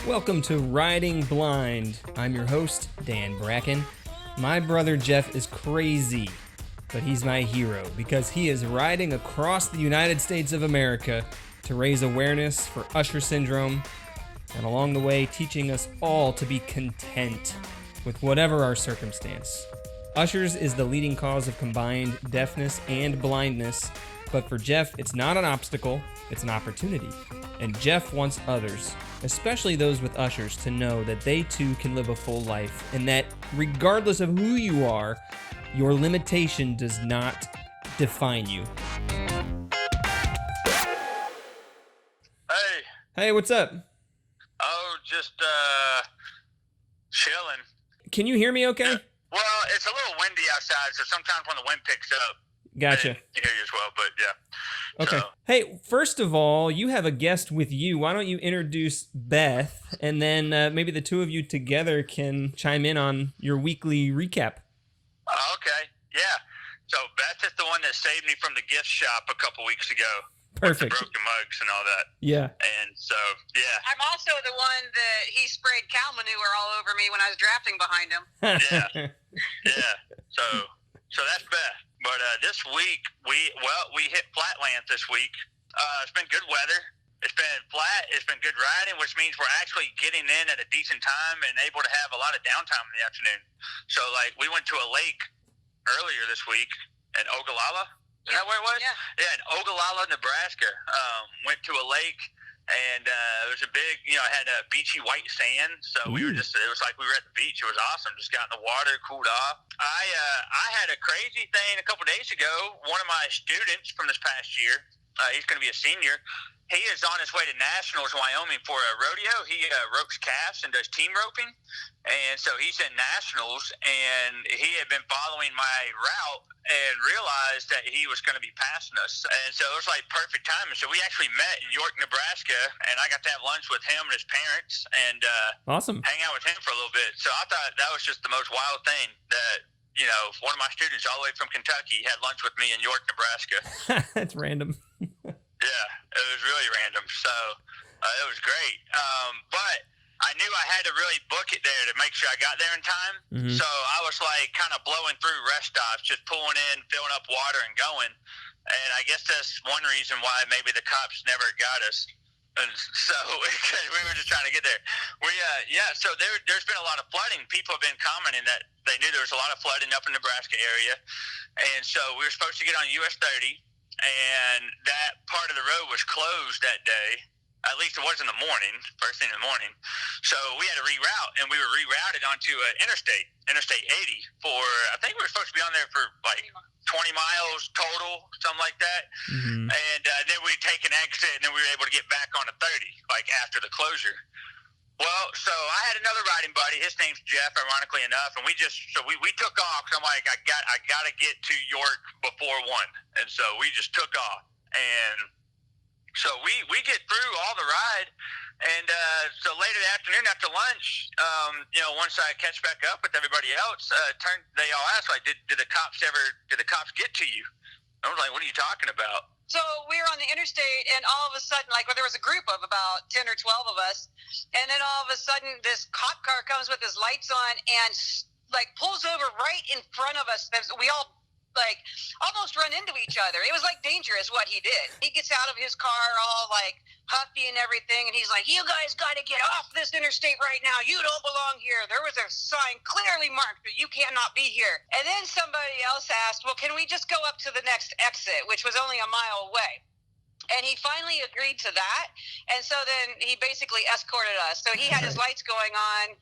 Welcome to Riding Blind. I'm your host, Dan Bracken. My brother Jeff is crazy, but he's my hero because he is riding across the United States of America to raise awareness for Usher syndrome and along the way teaching us all to be content with whatever our circumstance. Usher's is the leading cause of combined deafness and blindness, but for Jeff, it's not an obstacle, it's an opportunity. And Jeff wants others, especially those with Ushers, to know that they too can live a full life and that regardless of who you are, your limitation does not define you. Hey, what's up? Oh, just chilling. Can you hear me okay? Well, it's a little windy outside, so sometimes when the wind picks up, Gotcha. you hear you as well, but yeah. Okay. So, Hey, first of all, you have a guest with you. Why don't you introduce Beth, and then maybe the two of you together can chime in on your weekly recap. okay, yeah. So Beth is the one that saved me from the gift shop a couple weeks ago. Perfect. With the broken mugs and all that. Yeah. And so, yeah. I'm also the one that he sprayed cow manure all over me when I was drafting behind him. Yeah. So that's Beth. But this week, we hit flatland this week. It's been good weather. It's been flat. It's been good riding, which means we're actually getting in at a decent time and able to have a lot of downtime in the afternoon. So, like, we went to a lake earlier this week in Ogallala. Is that where it was? Yeah. Yeah, in Ogallala, Nebraska. Went to a lake, and it was a big, it had a beachy white sand. So we were it was like we were at the beach. It was awesome. Just got in the water, cooled off. I had a crazy thing a couple days ago. One of my students from this past year, he's going to be a senior. He is on his way to Nationals, Wyoming for a rodeo. He ropes calves and does team roping. And so he's in Nationals, and he had been following my route and realized that he was going to be passing us. And so it was like perfect timing. So we actually met in York, Nebraska, and I got to have lunch with him and his parents and Awesome. hang out with him for a little bit. So I thought that was just the most wild thing that, one of my students all the way from Kentucky had lunch with me in York, Nebraska. That's random. Yeah, it was really random. So it was great. But I knew I had to really book it there to make sure I got there in time. Mm-hmm. So I was like kind of blowing through rest stops, just pulling in, filling up water and going. And I guess that's one reason why maybe the cops never got us. And so we were just trying to get there. So there's been a lot of flooding. People have been commenting that they knew there was a lot of flooding up in the Nebraska area. And so we were supposed to get on US 30. And that part of the road was closed that day. At least it was in the morning, first thing in the morning. So we had to reroute, and we were rerouted onto Interstate 80 for, I think we were supposed to be on there for like 20 miles total, something like that. Mm-hmm. And then we'd take an exit, and then we were able to get back on a 30, like after the closure. Well, so I had another riding buddy. His name's Jeff, ironically enough, and we took off. So I'm like, I got to get to York before 1, and so we just took off. And so we get through all the ride, and so later that afternoon after lunch, once I catch back up with everybody else, they all asked, like, did the cops get to you? I was like, what are you talking about? So we were on the interstate, and all of a sudden, like, there was a group of about 10 or 12 of us, and then all of a sudden, this cop car comes with his lights on and, like, pulls over right in front of us. We all, like, almost run into each other. It was, like, dangerous what he did. He gets out of his car all, like, huffy and everything, and he's like, you guys got to get off this interstate right now. You don't belong here. There was a sign clearly marked that you cannot be here. And then somebody else asked, well, can we just go up to the next exit, which was only a mile away? And he finally agreed to that. And so then he basically escorted us. So he had his lights going on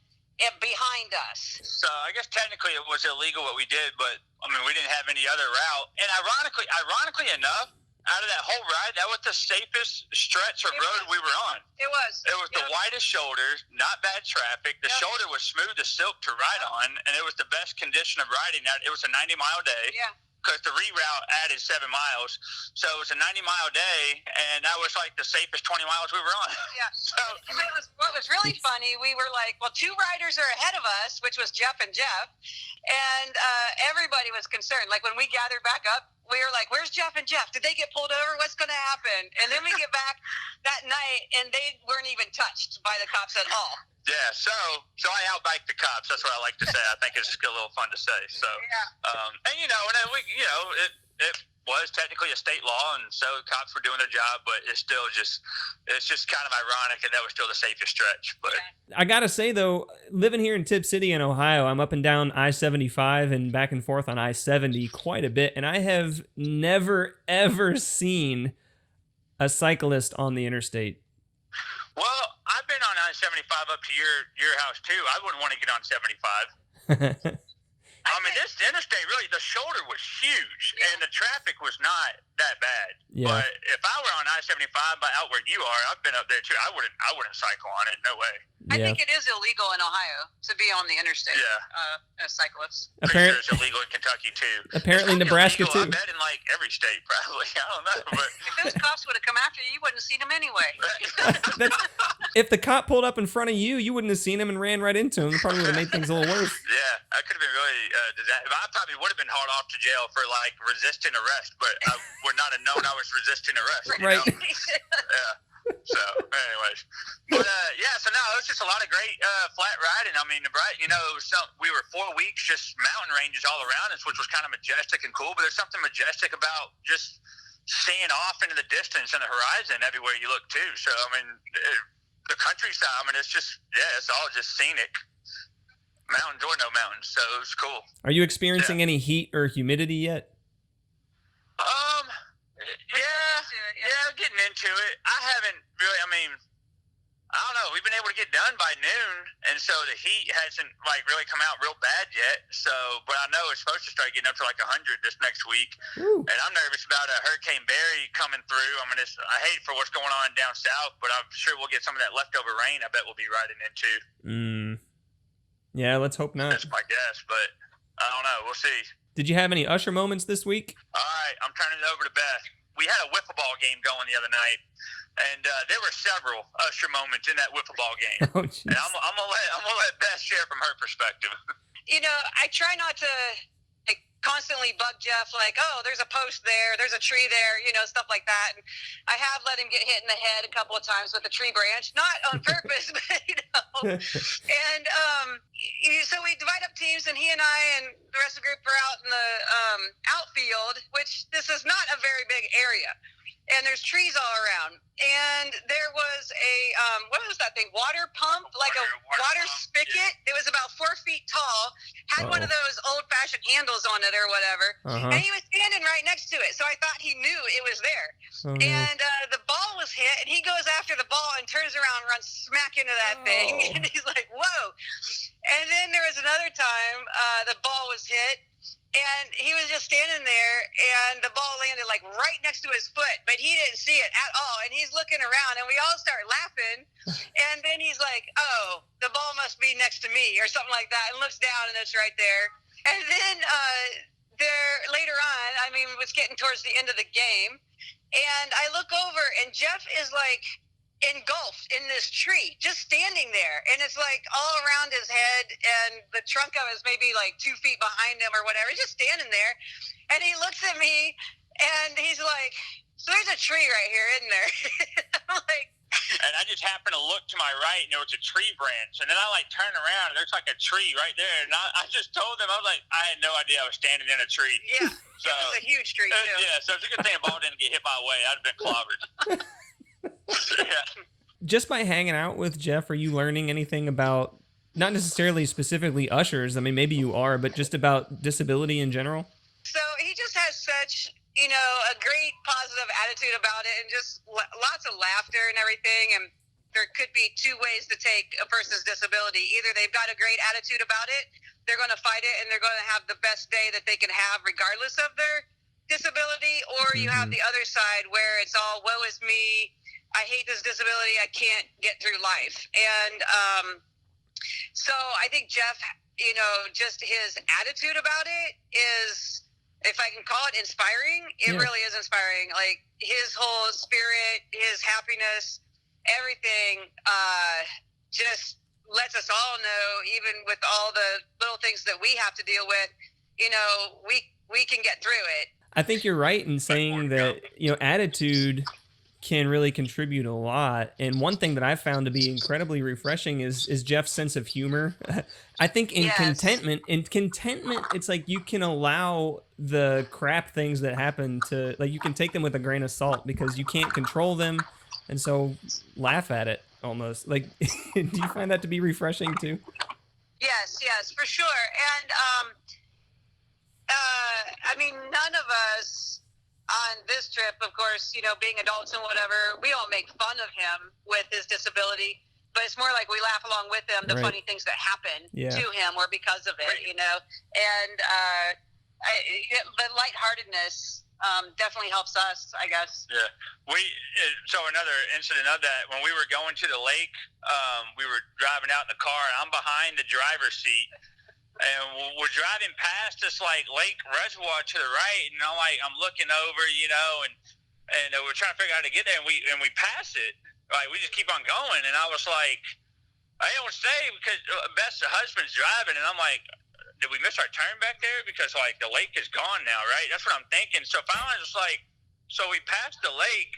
behind us. So I guess technically it was illegal what we did, but I mean, we didn't have any other route. And ironically enough, out of that whole ride, that was the safest stretch of road we were on. It was. It was the widest shoulders, not bad traffic. The shoulder was smooth as silk to ride on, and it was the best condition of riding. It was a 90-mile day. Yeah. Because the reroute added 7 miles. So it was a 90-mile day, and that was like the safest 20 miles we were on. Yeah. So what was really funny, we were like, well, 2 riders are ahead of us, which was Jeff and Jeff, and everybody was concerned. Like, when we gathered back up, we were like, where's Jeff and Jeff? Did they get pulled over? What's going to happen? And then we get back that night, and they weren't even touched by the cops at all. Yeah, so I outbiked the cops. That's what I like to say. I think it's a little fun to say. So, and and then it was technically a state law, and so cops were doing their job, but it's just kind of ironic, and that was still the safest stretch. But I gotta say though, living here in Tip City in Ohio, I'm up and down I-75 and back and forth on I-70 quite a bit, and I have never ever seen a cyclist on the interstate. Well, I've been on I-75 up to your house too. I wouldn't want to get on 75. I mean, this interstate, really, the shoulder was huge, and the traffic was not that bad. Yeah. But if I were on I-75 out where you are, I've been up there too. I wouldn't cycle on it. No way. I think it is illegal in Ohio to be on the interstate. Yeah. As cyclists. Pretty sure it's illegal in Kentucky too. Apparently, Nebraska too. I bet in like every state, probably. I don't know. But if those cops would have come after you, you wouldn't have seen them anyway. If the cop pulled up in front of you, you wouldn't have seen him and ran right into him. It probably would have made things a little worse. Yeah, that could have been really disastrous. I probably would have been hauled off to jail for like resisting arrest, but I would not have known I was resisting arrest. Right. Yeah. So, anyways, but so no, it was just a lot of great flat riding. I mean, it was we were 4 weeks just mountain ranges all around us, which was kind of majestic and cool. But there's something majestic about just seeing off into the distance and the horizon everywhere you look too. So, I mean, the countryside. I mean, it's just it's all just scenic. Mountains or no mountains, so it was cool. Are you experiencing any heat or humidity yet? Yeah, getting into it. I haven't really, I don't know. We've been able to get done by noon, and so the heat hasn't really come out real bad yet. So, but I know it's supposed to start getting up to 100 this next week. Ooh. And I'm nervous about Hurricane Barry coming through. I mean, I hate for what's going on down south, but I'm sure we'll get some of that leftover rain. I bet we'll be riding into. Yeah, let's hope not. That's my guess, but I don't know. We'll see. Did you have any Usher moments this week? All right, I'm turning it over to Beth. We had a wiffle ball game going the other night, and there were several Usher moments in that wiffle ball game. Oh, and I'm gonna let Beth share from her perspective. I try not to constantly bug Jeff there's a post there, there's a tree there, stuff like that. And I have let him get hit in the head a couple of times with a tree branch, not on purpose, but And so we divide up teams, and he and I and the rest of the group are out in the outfield, which this is not a very big area. And there's trees all around. And there was a, what was that thing? Water pump? Like a water spigot? Yeah. It was about 4 feet tall. Had one of those old-fashioned handles on it or whatever. And he was standing right next to it. So I thought he knew it was there. And the ball was hit, and he goes after the ball and turns around and runs smack into that thing. And he's like, whoa. And then there was another time the ball was hit. And he was just standing there, and the ball landed right next to his foot, but he didn't see it at all. And he's looking around, and we all start laughing. And then he's like, "Oh, the ball must be next to me," or something like that, and looks down, and it's right there. And then later on, it was getting towards the end of the game, and I look over, and Jeff is engulfed in this tree, just standing there, and it's all around his head, and the trunk of it is maybe 2 feet behind him or whatever, just standing there. And he looks at me, and he's like, "So there's a tree right here, isn't there?" I'm like, and I just happened to look to my right, and there was a tree branch, and then I turn around, and there's a tree right there, and I just told them, I was like, I had no idea I was standing in a tree. Yeah, so it was a huge tree too. Yeah, so it's a good thing a ball didn't get hit my way. I'd have been clobbered. Yeah. Just by hanging out with Jeff, are you learning anything about, not necessarily specifically ushers, maybe you are, but just about disability in general? So he just has such, a great positive attitude about it, and just lots of laughter and everything. And there could be two ways to take a person's disability. Either they've got a great attitude about it, they're going to fight it, and they're going to have the best day that they can have regardless of their disability, or you have the other side where it's all, woe is me, I hate this disability, I can't get through life. And so I think Jeff, just his attitude about it is, if I can call it inspiring, it really is inspiring. His whole spirit, his happiness, everything just lets us all know, even with all the little things that we have to deal with, we can get through it. I think you're right in saying that, attitude can really contribute a lot. And one thing that I've found to be incredibly refreshing is Jeff's sense of humor. I think Yes. in contentment, it's like you can allow the crap things that happen to, like, you can take them with a grain of salt because you can't control them. And so laugh at it almost. Like, do you find that to be refreshing too? Yes, for sure. And I mean, none of us on this trip, of course, being adults and whatever, we don't make fun of him with his disability, but it's more like we laugh along with him, the Right. funny things that happen Yeah. to him or because of it, and the lightheartedness definitely helps us, I guess. Yeah, so another incident of that, when we were going to the lake, we were driving out in the car, and I'm behind the driver's seat, and we're driving past this like lake reservoir to the right, and I'm looking over, and we're trying to figure out how to get there, and we pass it, like we just keep on going, and I was like, I don't stay because Beth's husband's driving, and I'm like, did we miss our turn back there? Because like the lake is gone now, right? That's what I'm thinking. So finally, I was like, so we passed the lake,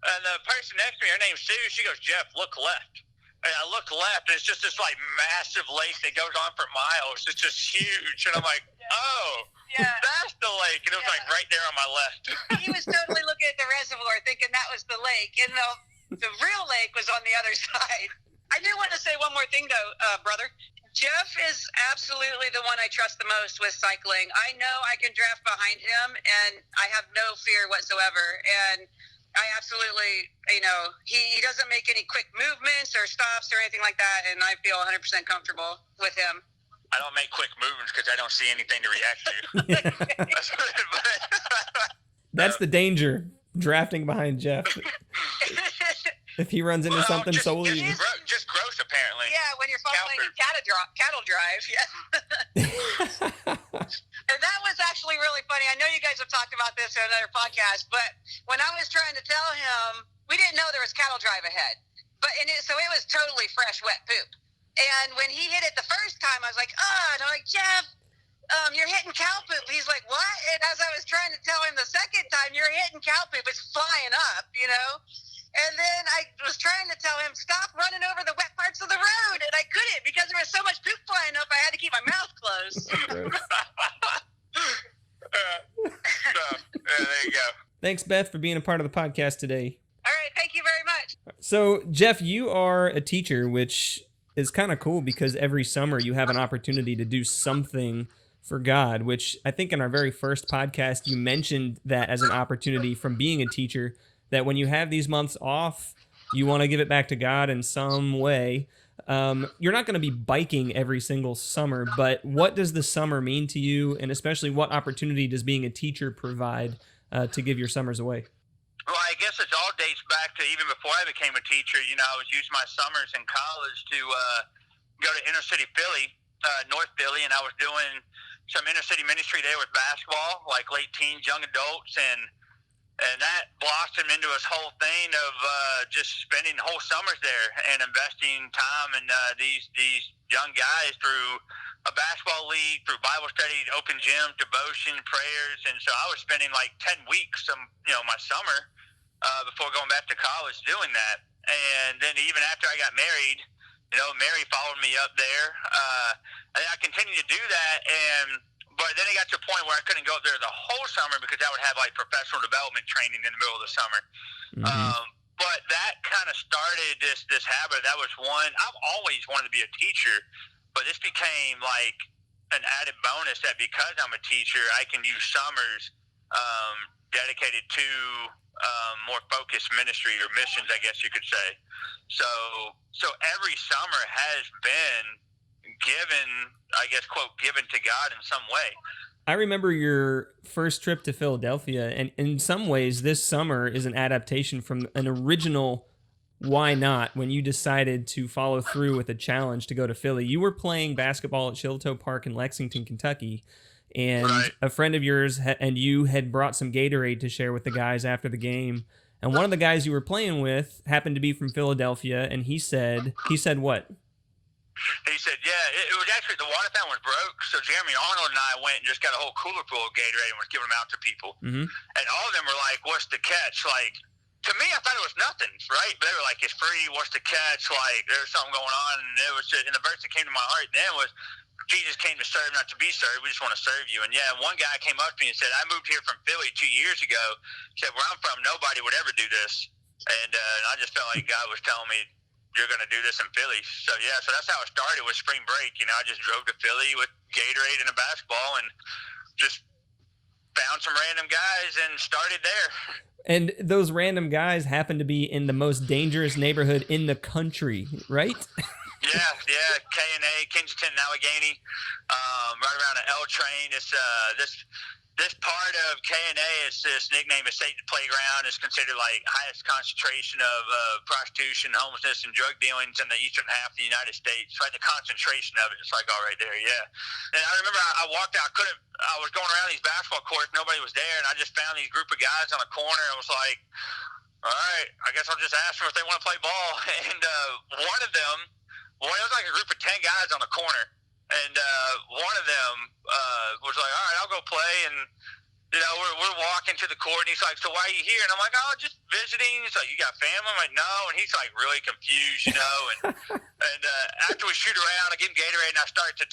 and the person next to me, her name's Sue. She goes, Jeff, look left. And I look left, and it's just this like massive lake that goes on for miles. It's just huge, and I'm like, oh, Yeah. that's the lake, and it was like right there on my left. He was totally looking at the reservoir thinking that was the lake, and the real lake was on the other side. I do want to say one more thing, though, brother. Jeff is absolutely the one I trust the most with cycling. I know I can draft behind him, and I have no fear whatsoever. And I absolutely, he doesn't make any quick movements or stops or anything like that, and I feel 100% comfortable with him. I don't make quick movements because I don't see anything to react to. That's the danger, drafting behind Jeff. If he runs into something so easy. Just gross, apparently. Yeah, when you're following cattle drive. Yeah. And that was actually really funny. I know you guys have talked about this in another podcast, but when I was trying to tell him, we didn't know there was cattle drive ahead. So it was totally fresh, wet poop. And when he hit it the first time, I was like, oh, and I'm like, Jeff, you're hitting cow poop. He's like, what? And as I was trying to tell him the second time, you're hitting cow poop. It's flying up, And then I was trying to tell him, stop running over the wet parts of the road. And I couldn't because there was so much poop flying up, I had to keep my mouth closed. There you go. Thanks, Beth, for being a part of the podcast today. All right, thank you very much. So, Jeff, you are a teacher, which is kind of cool because every summer you have an opportunity to do something for God, which I think in our very first podcast, you mentioned that as an opportunity from being a teacher, that when you have these months off, you want to give it back to God in some way. You're not going to be biking every single summer, but what does the summer mean to you? And especially what opportunity does being a teacher provide to give your summers away? Well, I guess it all dates back to even before I became a teacher. I was using my summers in college to go to inner city Philly, North Philly, and I was doing some inner city ministry there with basketball, like late teens, young adults, and that blossomed into this whole thing of just spending whole summers there and investing time in these young guys through a basketball league, through Bible study, open gym, devotion, prayers. And so I was spending like 10 weeks, my summer before going back to college doing that. And then even after I got married, Mary followed me up there. And I continued to do that. But then it got to a point where I couldn't go up there the whole summer because I would have like professional development training in the middle of the summer. Mm-hmm. But that kind of started this habit. That was one. I've always wanted to be a teacher, but this became like an added bonus that because I'm a teacher, I can use summers dedicated to more focused ministry or missions, I guess you could say. So every summer has been given, I guess, quote, given to God in some way. I remember your first trip to Philadelphia, and in some ways, this summer is an adaptation from an original Why Not when you decided to follow through with a challenge to go to Philly. You were playing basketball at Chilto Park in Lexington, Kentucky, and Right. a friend of yours and you had brought some Gatorade to share with the guys after the game. And one of the guys you were playing with happened to be from Philadelphia, and he said what? He said, yeah, it was actually, the water fountain was broke, so Jeremy Arnold and I went and just got a whole cooler full of Gatorade and was giving them out to people. Mm-hmm. And all of them were like, what's the catch? Like, to me, I thought it was nothing, right? But they were like, it's free, what's the catch? Like, there's something going on. And it was just, and the verse that came to my heart then was, Jesus came to serve, not to be served. We just want to serve you. And yeah, one guy came up to me and said, I moved here from Philly 2 years ago. He said, where I'm from, nobody would ever do this. And I just felt like God was telling me, you're going to do this in Philly. So, yeah, so that's how it started with spring break. You know, I just drove to Philly with Gatorade and a basketball and just found some random guys and started there. And those random guys happen to be in the most dangerous neighborhood in the country, right? Yeah, K&A, Kensington, and Allegheny, right around the L train. It's this part of K&A is this nickname is Satan's Playground. Is considered like highest concentration of prostitution, homelessness, and drug dealings in the eastern half of the United States. Right, the concentration of it, it's like all right there, yeah. And I remember I walked out. I was going around these basketball courts. Nobody was there, and I just found these group of guys on a corner. And was like, all right, I guess I'll just ask them if they want to play ball. And one of them, it was like a group of 10 guys on the corner. And one of them was like, all right, I'll go play. And, you know, we're walking to the court. And he's like, so why are you here? And I'm like, oh, just visiting. He's like, you got family? I'm like, no. And he's like really confused, you know. And after we shoot around, I give him Gatorade. And I start to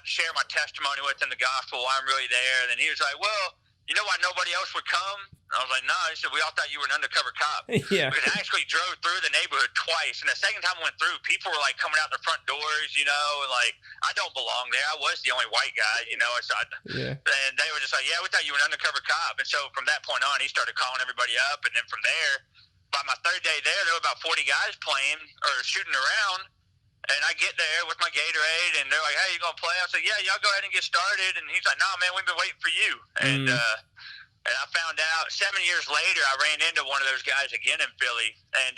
share my testimony with him, the gospel, why I'm really there. And then he was like, well, you know why nobody else would come? I was like, no. He said, we all thought you were an undercover cop. Yeah. Because I actually drove through the neighborhood twice. And the second time I went through, people were like coming out the front doors, you know, and like, I don't belong there. I was the only white guy, you know. Yeah. And they were just like, yeah, we thought you were an undercover cop. And so from that point on, he started calling everybody up. And then from there, by my third day there were about 40 guys playing or shooting around. And I get there with my Gatorade, and they're like, hey, you going to play? I said, yeah, y'all go ahead and get started. And he's like, no, man, we've been waiting for you. And I found out 7 years later, I ran into one of those guys again in Philly. And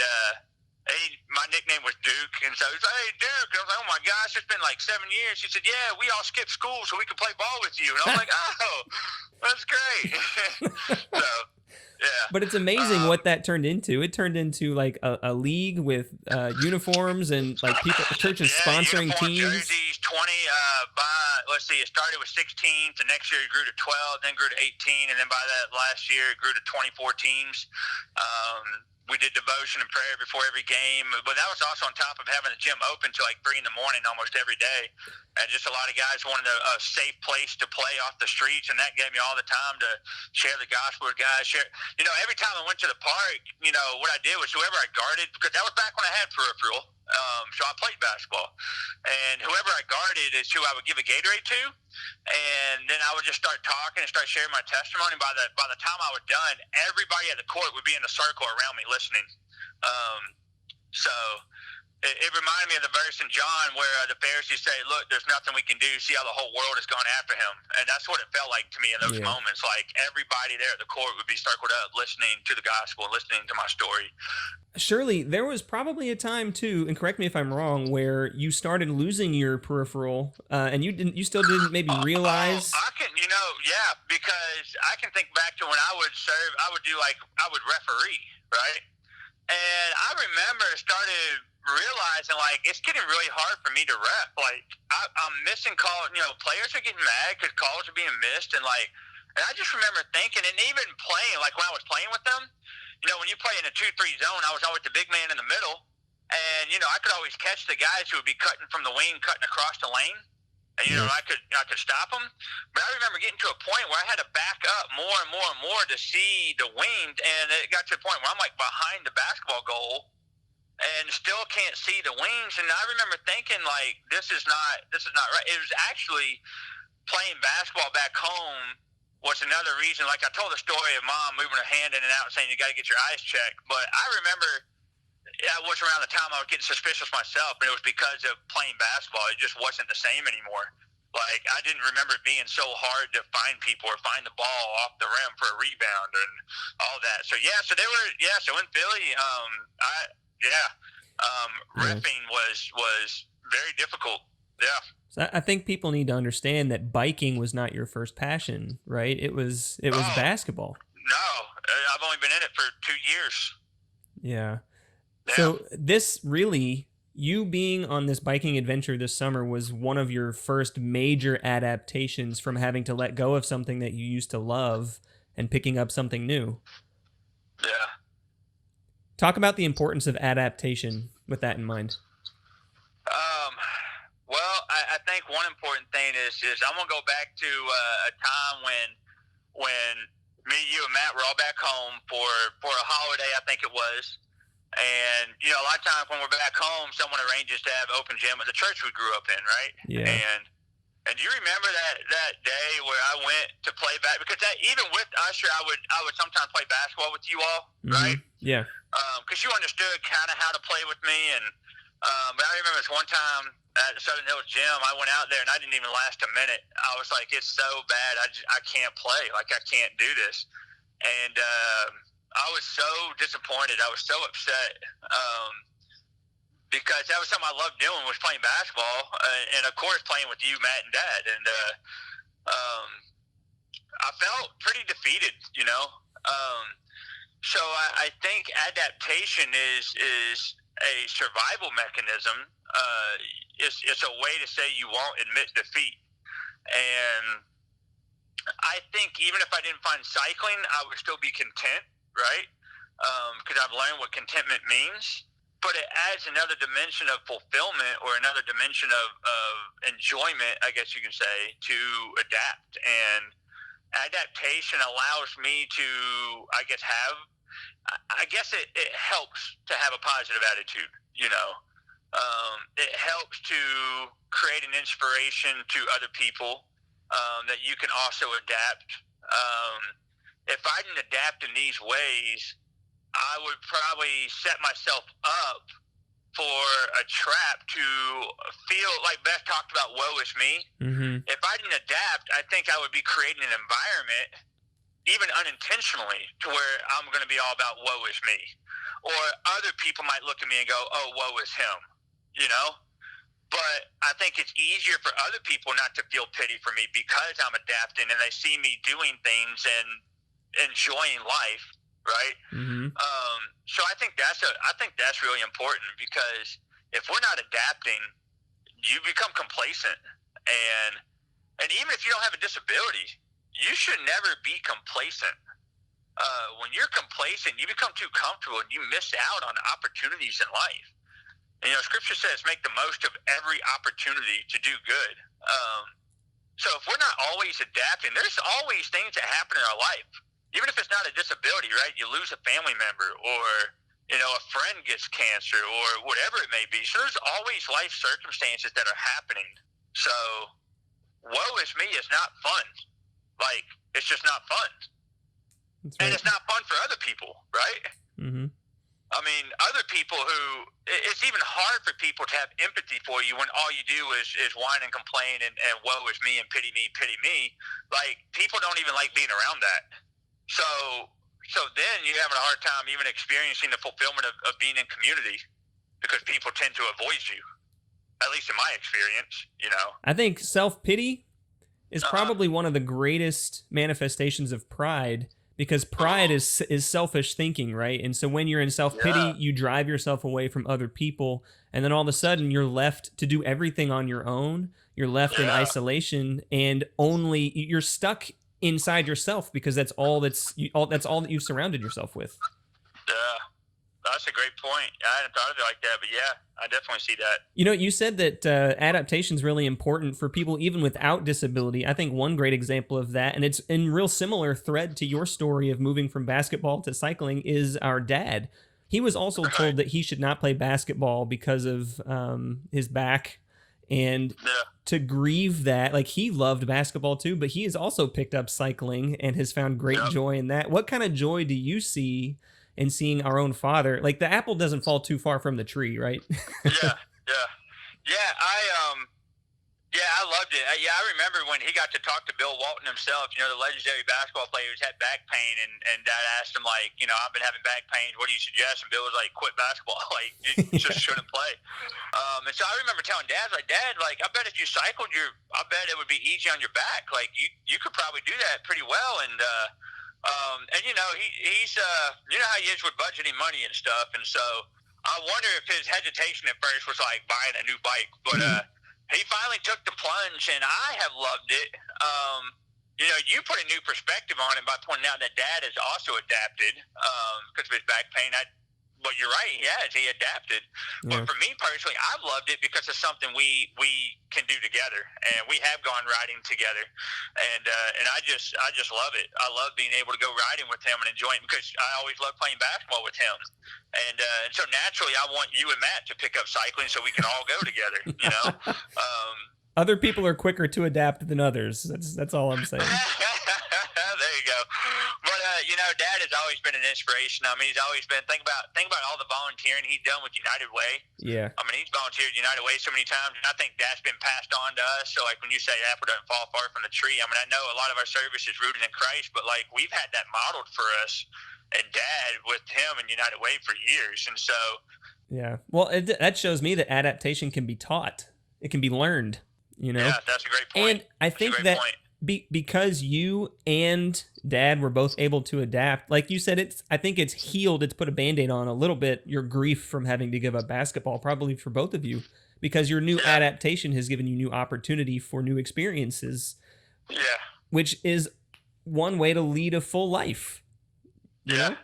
my nickname was Duke. And so he's like, hey, Duke. And I was like, oh, my gosh, it's been like 7 years. He said, yeah, we all skipped school so we could play ball with you. And I was like, oh, that's great. So, yeah. But it's amazing what that turned into. It turned into like a league with uniforms and like people, churches sponsoring teams. Jerseys, 20. Let's see, it started with 16. The next year it grew to 12, then grew to 18, and then by that last year it grew to 24 teams. We did devotion and prayer before every game, but that was also on top of having the gym open till like 3 a.m. almost every day. And just a lot of guys wanted a safe place to play off the streets, and that gave me all the time to share the gospel with guys. You know, every time I went to the park, you know, what I did was whoever I guarded, because that was back when I had peripheral, so I played basketball. And whoever I guarded is who I would give a Gatorade to, and then I would just start talking and start sharing my testimony. By the time I was done, everybody at the court would be in a circle around me listening. So it reminded me of the verse in John where the Pharisees say, look, there's nothing we can do. See how the whole world is going after him. And that's what it felt like to me in those moments. Like everybody there at the court would be circled up listening to the gospel and listening to my story. Surely there was probably a time too, and correct me if I'm wrong, where you started losing your peripheral, and you still didn't maybe realize. I can, because I can think back to when I would serve. I would referee, right? And I remember started realizing like it's getting really hard for me to ref. Like I'm missing calls. You know, players are getting mad because calls are being missed, and I just remember thinking, and even playing, like when I was playing with them. You know, when you play in a 2-3 zone, I was always the big man in the middle. And, you know, I could always catch the guys who would be cutting from the wing, cutting across the lane. And, you know, I could stop them. But I remember getting to a point where I had to back up more and more and more to see the wings. And it got to a point where I'm like behind the basketball goal and still can't see the wings. And I remember thinking, like, this is not right. It was actually playing basketball back home was another reason. Like I told the story of mom moving her hand in and out saying you got to get your eyes checked. But I remember it was around the time I was getting suspicious myself, and it was because of playing basketball. It just wasn't the same anymore. Like I didn't remember it being so hard to find people or find the ball off the rim for a rebound and all that. So so they were so in Philly, riffing was very difficult. Yeah. So I think people need to understand that biking was not your first passion, right? It was basketball. No, I've only been in it for 2 years. Yeah. So this really, you being on this biking adventure this summer was one of your first major adaptations from having to let go of something that you used to love and picking up something new. Yeah. Talk about the importance of adaptation with that in mind. Well, I think one important thing is I'm gonna go back to a time when me, you, and Matt were all back home for a holiday, I think it was. And you know, a lot of times when we're back home, someone arranges to have open gym at the church we grew up in, right? Yeah. And do you remember that day where I went to play back? Because even with Usher, I would sometimes play basketball with you all, right? Yeah. Because you understood kind of how to play with me, and but I remember this one time at Southern Hills Gym, I went out there and I didn't even last a minute. I was like, it's so bad, I can't play, like I can't do this, and I was so disappointed. I was so upset. Because that was something I loved doing, was playing basketball, and of course playing with you, Matt, and Dad. And I felt pretty defeated, you know. So I think adaptation is a survival mechanism. It's a way to say you won't admit defeat. And I think even if I didn't find cycling, I would still be content, right? Because I've learned what contentment means. But it adds another dimension of fulfillment, or another dimension of enjoyment, I guess you can say, to adapt. And adaptation allows me to, I guess, it helps to have a positive attitude, you know. It helps to create an inspiration to other people, that you can also adapt. If I didn't adapt in these ways, I would probably set myself up for a trap to feel like Beth talked about, woe is me. Mm-hmm. If I didn't adapt, I think I would be creating an environment, even unintentionally, to where I'm going to be all about woe is me. Or other people might look at me and go, oh, woe is him, you know? But I think it's easier for other people not to feel pity for me because I'm adapting and they see me doing things and enjoying life. Right. Mm-hmm. So I think that's really important, because if we're not adapting, you become complacent, and even if you don't have a disability, you should never be complacent. When you're complacent, you become too comfortable and you miss out on opportunities in life. And, you know, Scripture says, make the most of every opportunity to do good. So if we're not always adapting, there's always things that happen in our life. Even if it's not a disability, right? You lose a family member, or, you know, a friend gets cancer, or whatever it may be. So there's always life circumstances that are happening. So woe is me is not fun. Like, it's just not fun. That's right. And it's not fun for other people, right? Mm-hmm. I mean, other people it's even hard for people to have empathy for you when all you do is whine and complain and woe is me and pity me, pity me. Like, people don't even like being around that. So then you're having a hard time even experiencing the fulfillment of being in community, because people tend to avoid you, at least in my experience, you know. I think self-pity is probably one of the greatest manifestations of pride, because pride is selfish thinking, right? And so when you're in self-pity, you drive yourself away from other people, and then all of a sudden you're left to do everything on your own. You're left in isolation, and you're stuck inside yourself, because that's all that you've surrounded yourself with. Yeah, that's a great point. I hadn't thought of it like that, but yeah, I definitely see that. You know, you said that adaptation is really important for people even without disability. I think one great example of that, and it's in real similar thread to your story of moving from basketball to cycling, is our dad. He was also told that he should not play basketball because of his back. And to grieve that, like, he loved basketball too, but he has also picked up cycling and has found great joy in that. What kind of joy do you see in seeing our own father? Like, the apple doesn't fall too far from the tree, right? Yeah. I loved it. I remember when he got to talk to Bill Walton himself, you know, the legendary basketball player who's had back pain, and Dad asked him, like, you know, I've been having back pain, what do you suggest? And Bill was like, quit basketball. Like, you just shouldn't play. And so I remember telling Dad, like, Dad, like, I bet if you cycled, I bet it would be easy on your back. Like, you could probably do that pretty well. And you know, he's you know how he is with budgeting money and stuff. And so I wonder if his hesitation at first was like buying a new bike, but he finally took the plunge, and I have loved it. You put a new perspective on it by pointing out that Dad has also adapted because of his back pain. But you're right, he adapted. Yeah. But for me personally, I've loved it because it's something we can do together, and we have gone riding together, and I just love it. I love being able to go riding with him and enjoying it because I always love playing basketball with him, and so naturally I want you and Matt to pick up cycling so we can all go together. Other people are quicker to adapt than others. That's all I'm saying. There you go. But Dad has always been an inspiration. I mean, he's always been. Think about all the volunteering he's done with United Way. Yeah. I mean, he's volunteered United Way so many times, and I think that's been passed on to us. So, like when you say apple doesn't fall far from the tree, I mean, I know a lot of our service is rooted in Christ, but like we've had that modeled for us and Dad with him and United Way for years, and so. Yeah. Well, that shows me that adaptation can be taught. It can be learned. Yeah, that's a great point. And I think that because you and Dad were both able to adapt, like you said, I think it's healed. It's put a Band-Aid on a little bit your grief from having to give up basketball, probably for both of you, because your new adaptation has given you new opportunity for new experiences. Yeah. Which is one way to lead a full life. You know?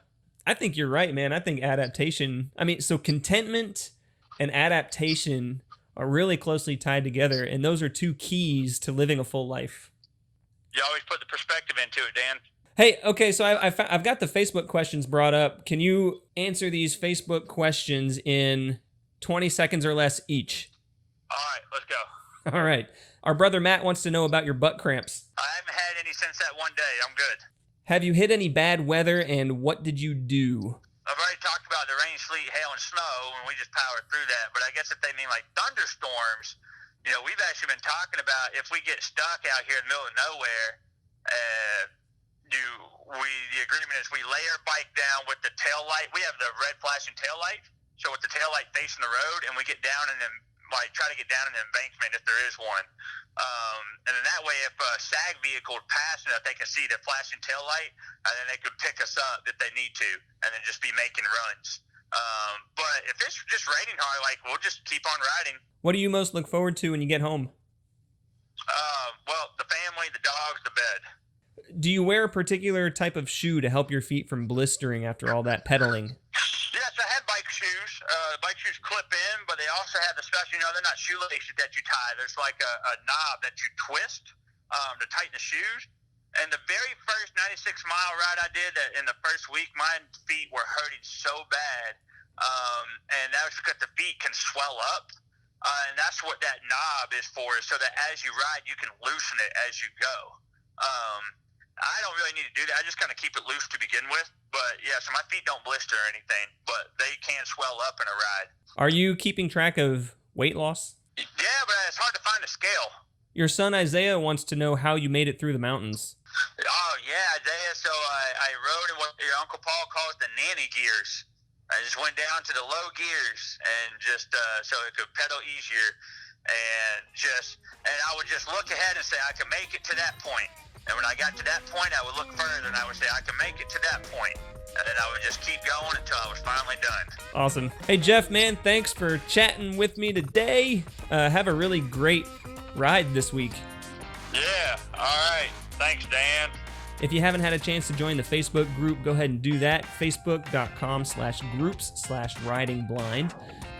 I think you're right, man. I think adaptation. I mean, so contentment and adaptation are really closely tied together, and those are two keys to living a full life. You always put the perspective into it, Dan. Hey, okay, so I've got the Facebook questions brought up. Can you answer these Facebook questions in 20 seconds or less each? All right, let's go. All right. Our brother Matt wants to know about your butt cramps. I haven't had any since that one day. I'm good. Have you hit any bad weather, and what did you do? I've already talked about the rain, sleet, hail, and snow, and we just powered through that. But I guess if they mean like thunderstorms, we've actually been talking about if we get stuck out here in the middle of nowhere, the agreement is we lay our bike down with the tail light. We have the red flashing tail light, so with the tail light facing the road, and we get down and then try to get down in the embankment if there is one. And then that way, if a SAG vehicle is passing, that they can see the flashing tail light, and then they could pick us up if they need to, and then just be making runs. But if it's just raining hard, we'll just keep on riding. What do you most look forward to when you get home? Well, the family, the dogs, the bed. Do you wear a particular type of shoe to help your feet from blistering after all that pedaling? Yes, I have bike shoes. Bike shoes clip in, but they also have the special, they're not shoelaces that you tie. There's like a knob that you twist to tighten the shoes. And the very first 96-mile ride I did, in the first week, my feet were hurting so bad. And that was because the feet can swell up. And that's what that knob is for, so that as you ride, you can loosen it as you go. I don't really need to do that. I just kind of keep it loose to begin with. But, yeah, so my feet don't blister or anything, but they can swell up in a ride. Are you keeping track of weight loss? Yeah, but it's hard to find a scale. Your son Isaiah wants to know how you made it through the mountains. Oh, yeah, Isaiah. So I rode in what your Uncle Paul calls the nanny gears. I just went down to the low gears and just so it could pedal easier. And I would just look ahead and say, I can make it to that point. And when I got to that point, I would look further and I would say, I can make it to that point. And then I would just keep going until I was finally done. Awesome. Hey, Jeff, man, thanks for chatting with me today. Have a really great ride this week. Yeah, all right. Thanks, Dan. If you haven't had a chance to join the Facebook group, go ahead and do that. Facebook.com/groups/ridingblind.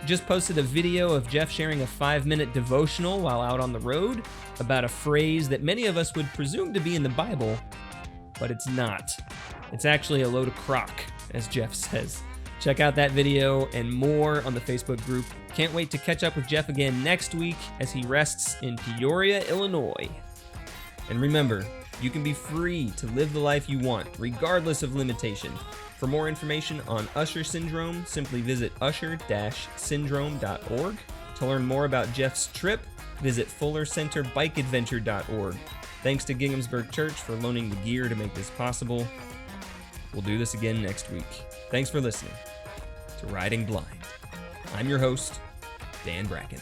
Just posted a video of Jeff sharing a 5-minute devotional while out on the road about a phrase that many of us would presume to be in the Bible, but it's not. It's actually a load of crock, as Jeff says. Check out that video and more on the Facebook group. Can't wait to catch up with Jeff again next week as he rests in Peoria, Illinois. And remember, you can be free to live the life you want, regardless of limitation. For more information on Usher syndrome, simply visit usher-syndrome.org. To learn more about Jeff's trip, visit fullercenterbikeadventure.org. Thanks to Ginghamsburg Church for loaning the gear to make this possible. We'll do this again next week. Thanks for listening to Riding Blind. I'm your host, Dan Bracken.